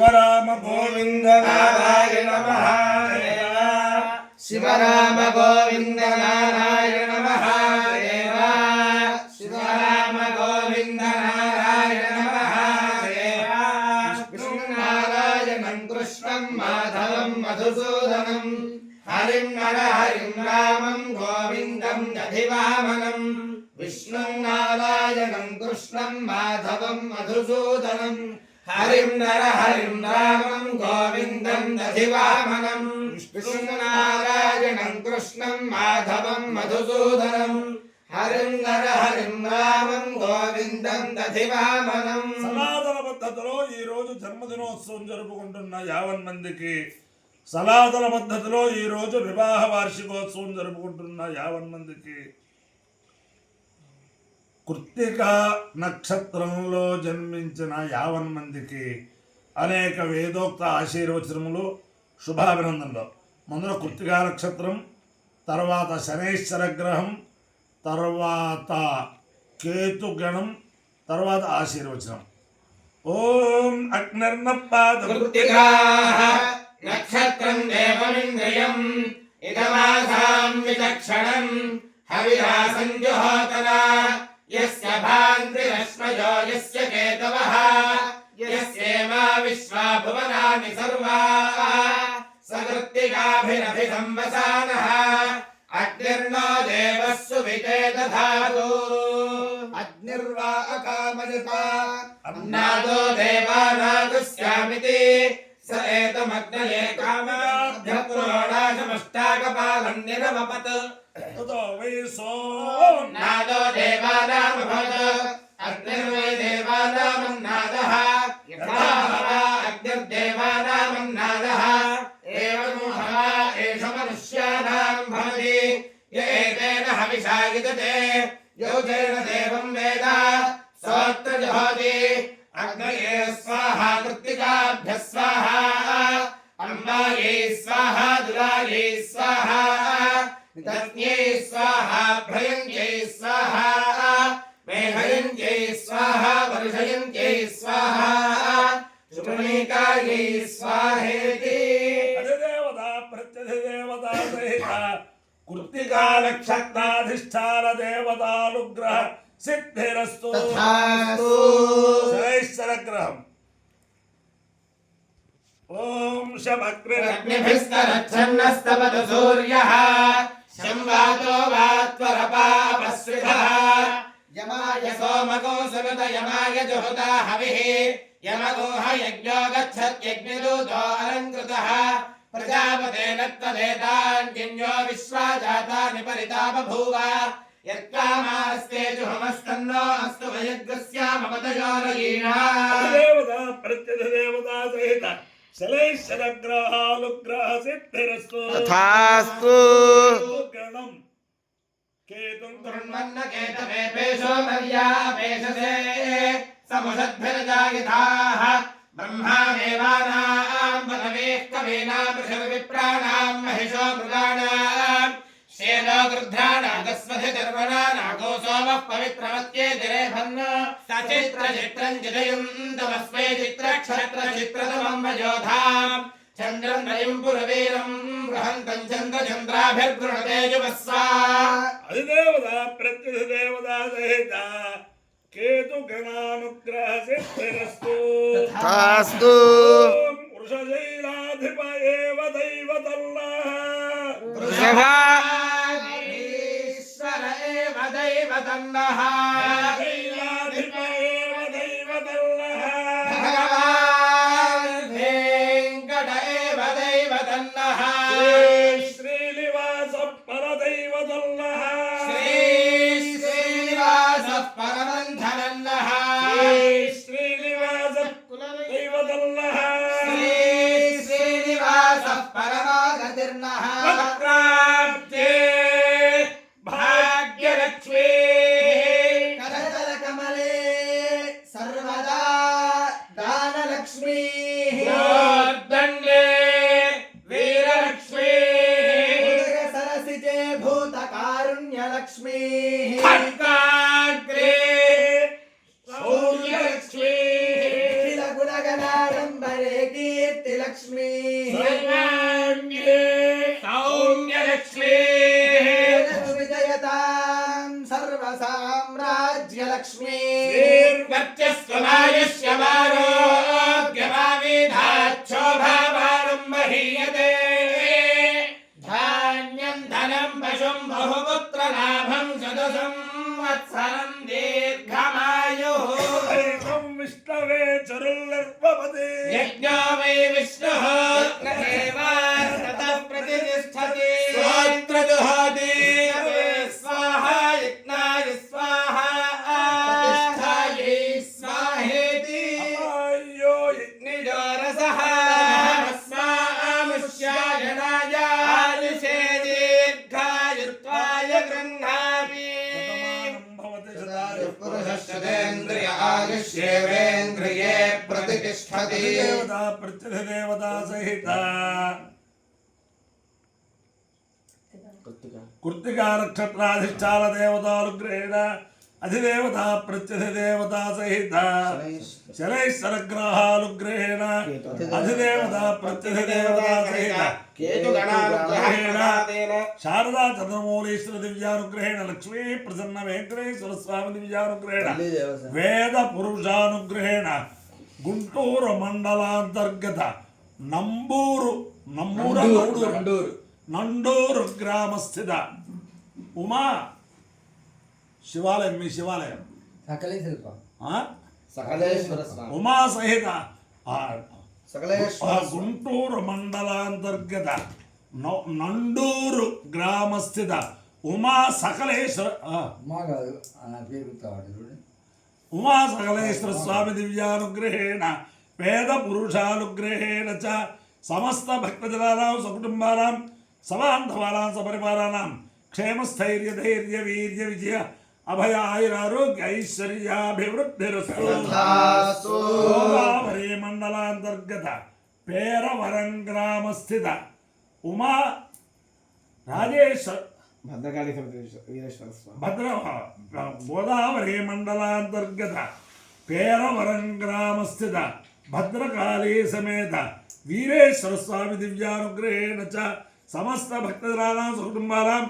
शिवराम गोविंद नारायण महादेव शिवराम गोविंद नारायण महादेव शिवराम गोविंद नारायण महादेव विष्णुनारायणं कृष्णं माधवं मधुसूदनं हरिं नरहरिं रामं गोविन्दं दधिवामनं विष्णुनारायणं कृष्णं माधवं मधुसूदनं हरिं नरहरिं रामं गोविन्दं दधिवामनं विष्णुनारायणं कृष्णं माधवं मधुसूदनं हरिं नरहरिं रामं गोविन्दं दधिवामनं సనాతన పద్ధతిలో ఈ రోజు జన్మదినోత్సవం జరుపుకుంటున్న 50 మందికి సనాతన పద్ధతిలో ఈ రోజు వివాహ వార్షికోత్సవం జరుపుకుంటున్న 50 మందికి కృత్తికా నక్షత్రంలో జన్మించిన 50 మందికి అనేక వేదోక్త ఆశీర్వచనములు శుభాభినందనలు. ముందులో కృత్తికా నక్షత్రం, తర్వాత శనైశ్వర గ్రహం, తర్వాత కేతుగణం, తర్వాత ఆశీర్వచనం. ఓం అగ్నిర్నపాద కృత్తికా నక్షత్రం దేవమింద్రియం ఇదమాసాం విచక్షణం హవిరాసం జుహోతన యస్య భాంతిరశ్మయో యస్య కేతవః యస్యేమా విశ్వా భువనాని సర్వా సకృత్తికాభిరభిసంవసానః అగ్నిర్నో దేవస్సు వితే దధాతు అగ్నిర్వా అకామయత అన్నాదో దేవానాగస్యామితి स एतमग्नये कामाभ्यपुरोडाशमष्टाकपालं निरमपत् ततो वै नादो देवानामभवत् अग्निर्वै देवानामन्नादः यथा हवा अग्निर्देवानामन्नादः एवं हवा एष मनुष्याणां भवति य एतेन हविषा युजते यो तेन देवं वेद सोऽत्र जुहोति अग्नये स्वाहा कृत्तिकाभ्यः स्वाहा अम्बायै स्वाहा दुरायै स्वाहा तस्मै स्वाहा भ्रयन्त्यै स्वाहा मेघयन्त्यै स्वाहा वर्षयन्त्यै स्वाहा शुभनिकायै स्वाहेति अधिदेवता प्रत्यधिदेवता सहित कृत्तिका नक्षत्राधिष्ठान देवतानुग्रह सिद्धिरस्तु तथास्तु शनैश्चर ग्रहम् ओम शमग्निभिस्तरच्छन्नस्तपतु सूर्यः संवातो वात्वरपापस्विधः यमाय सोमको सुनुत यमाय जुहुता हविः यमगोह यज्ञो गच्छत्यग्निदूतो अलङ्कृतः प्रजापतेन त्वदेतान्यन्यो विश्वा जातानि परिता बभूव यत्कामास्ते जुहमस्तन्नो अस्तु वयग्रस्यामपतयोरयीणा देवता प्रत्यधिदेवता सहित शनैश्चर ग्रहानुग्रह सिद्धिरस्तु तथास्तु गणं केतुं कुर्वन्न केतवेपेशो मर्यापेशसे समुषद्भिर्जायिताः ब्रह्मा देवानां पदवेः कवीनां ऋषिविप्राणां महिषो मृगाणां शेनो गृध्राणागस्वधि दर्वणानागो सोमः पवित्रमत्ये दिरेभन्न सचित्रचित्रं चिदयन्तमस्मै चित्रक्षत्रचित्रतमं वयोधाम् चन्द्रं रयिं पुरवीरं बृहन्तं चन्द्रचन्द्राभिर्गृणते युवस्वा अधिदेवता प्रत्यधिदेवता सहित केतुगणानुग्रह सिद्धिरस्तु तथास्तु वृषशैलाधिप एव दैवतल्लः वृषभाधीश्वर एव दैवतन्नः शैलाधिप एव दैवतल्लः भगवान् वेङ्कट एव दैवतन्नः श्रीनिवासः परदैवतल्लः श्रीनिवासः परमन्थनन्नः श्रीनिवासः कुलदैवतल्लः श्रीनिवासः परमागतिर्नः वक्राब्जे भाग्यलक्ष्मी करतलकमले सर्वदा दानलक्ष्मी गोर्दण्डे वीरलक्ष्मी सरसिजे भूतकारुण्यलक्ष्मी खड्गाग्रे शौर्यलक्ष्मी गुणगणाडम्बरे लक्ष्मी सर्वाण्ये सौम्यलक्ष्मी विजयतां सर्वसाम्राज्यलक्ष्मी श्रीर्वर्चस्वमायुष्यमारोग्यमाविधाच्छोभावानं महीयते धान्यं धनं पशुं बहुपुत्रलाभं शतसंवत्सरं दीर्घमायुः एकं विष्णवे चरुल्लर्पपदे यज्ञो वै विष्णुः ततः प्रतिष्ठति स्तोत्र दुहाति स्वाहा यज्ञाय स्वाहा प्रतिष्ठायै स्वाहेति अमायो निजो रसः अस्मामुष्यायणाय आयुषे दीर्घायुत्वाय गृह्णामि पुरुषश्चेन्द्रिय आयुष्येवेन्द्रिये प्रतिष्ठति देवता प्रत्यधिदेवता सहिता कृत्तिका नक्षत्राधिष्ठान देवतानुग्रहेण अधिदेवता प्रत्यधिदेवता सहिता शनैश्वरग्रहानुग्रहेण अधिदेवता प्रत्यधिदेवता सहिता केतुगणानुग्रहेण शारदा चंद्रमौलीश्वर दिव्यानुग्रहेण लक्ष्मी प्रसन्न वेंकटेश्वर स्वामी दिव्यानुग्रहेण वेद पुरुषानुग्रहेण गुंटूरु मंडलांतर्गत ನಂಡೂರು ಗ್ರಾಮ ಸ್ಥಿತ ಉಮಾ ಶಿವಾಲಯ ಶಿವಾಲಯ सकलेश्वर ಉಮಾ ಸಹಿತ सकलेश्वर ಗುಂಟೂರು ಮಂಡಲಾಂತರ್ಗತ ನಂಡೂರು ಗ್ರಾಮ ಸ್ಥಿತ ಉಮಾ ಸಕಲೇಶ್ವರ ಉಮಾ ಸಕಲೇಶ್ವರ ಸ್ವಾಮಿ ದಿವ್ಯಾನುಗ್ರಹೇಣ ವೇದ ಪುರುಷಾನುಗ್ರಹೇಣ ಚ ಸಮಸ್ತ ಭಕ್ತಜನಾನಾಂ ಸಕುಟುಂಬಾನಾಂ ಸಮಾಂಧವಾನಾಂ ಸಪರಿವಾರಾನಾಂ ಕ್ಷೇಮಸ್ಥೈರ್ಯ ಧೈರ್ಯ ವೀರ್ಯ ವಿಜಯ ಅಭಯ ಆಯುರಾರೋಗ್ಯ ಐಶ್ವರ್ಯಾಭಿವೃದ್ಧಿರಸ್ತು ಗೋದಾವರಿ ಮಂಡಲಾಂತರ್ಗತ ಪೇರವರಂ ಗ್ರಾಮ ಸ್ಥಿತ ಉಮಾ ರಾಜೇಶ್ವರ ಭದ್ರಕಾಳಿ ವೀರೇಶ್ವರ ಸ್ವಾಮಿ ಭದ್ರ ಗೋದಾವರಿ ಮಂಡಲಾಂತರ್ಗತ ಪೇರವರಂ ಗ್ರಾಮ ಸ್ಥಿತ ಭದ್ರಕಾಳಿ ಸಮೇತ ವೀರೇಶ್ವರ ಸ್ವಾಮಿ ದಿವ್ಯಾನುಗ್ರಹೇಣ ಚ ಸಮಸ್ತ ಭಕ್ತಜನಾನಾಂ ಸಕುಟುಂಬಾನಾಂ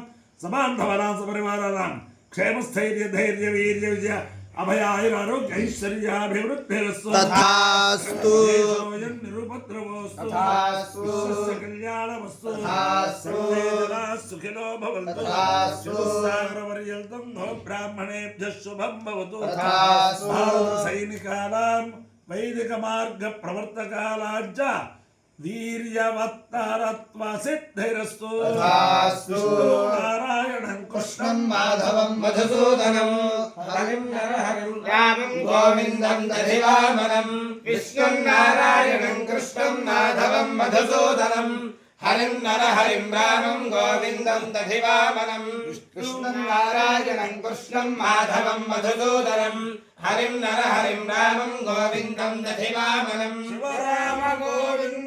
ಸಮಾಂಧವಾನಾಂ ಸಪರಿವಾರಾನಾಂ ಕ್ಷೇಮಸ್ಥೈರ್ಯ ಧೈರ್ಯ ವೀರ್ಯ ವಿಜಯ ಅಭಯ ಆಯುರಾರೋಗ್ಯ ಐಶ್ವರ್ಯಾಭಿವೃದ್ಧಿರಸ್ತು तथास्तु ದೇಶೋಯಂ ನಿರುಪದ್ರವೋಸ್ತು तथास्तु ವಿಶ್ವಸ್ಯ ಕಲ್ಯಾಣಮಸ್ತು तथास्तु ಸರ್ವೇ ಜನಾಃ ಸುಖಿನೋ ಭವಂತು तथास्तु ಚತುಸ್ಸಾಗರಪರ್ಯಂತಂ ನೋ ಬ್ರಾಹ್ಮಣೇಭ್ಯಃ ಶುಭಂ ಭವತು तथास्तु ಭಾರತ ಸೈನಿಕಾನಾಂ ವೈದಿಕ ಮಾರ್ಗ ಪ್ರವರ್ತಕಾಲಾಜ್ಜ ವೀರ್ಯವತ್ತರತ್ವ ಸಿದ್ಧಿರಸ್ತು तथास्तु ನಾರಾಯಣಂ कृष्णं माधवं मधुसूदनं हरिं नरहरिं रामं गोविन्दं दधिवामनं विष्णुं नारायणं कृष्णं माधवं मधुसूदनं हरिं नरहरिं रामं गोविन्दं दधिवामनं कृष्णं नारायणं कृष्णं माधवं मधुसूदनं हरिं नरहरिं रामं गोविन्दं दधिवामनं शिवराम गोविन्द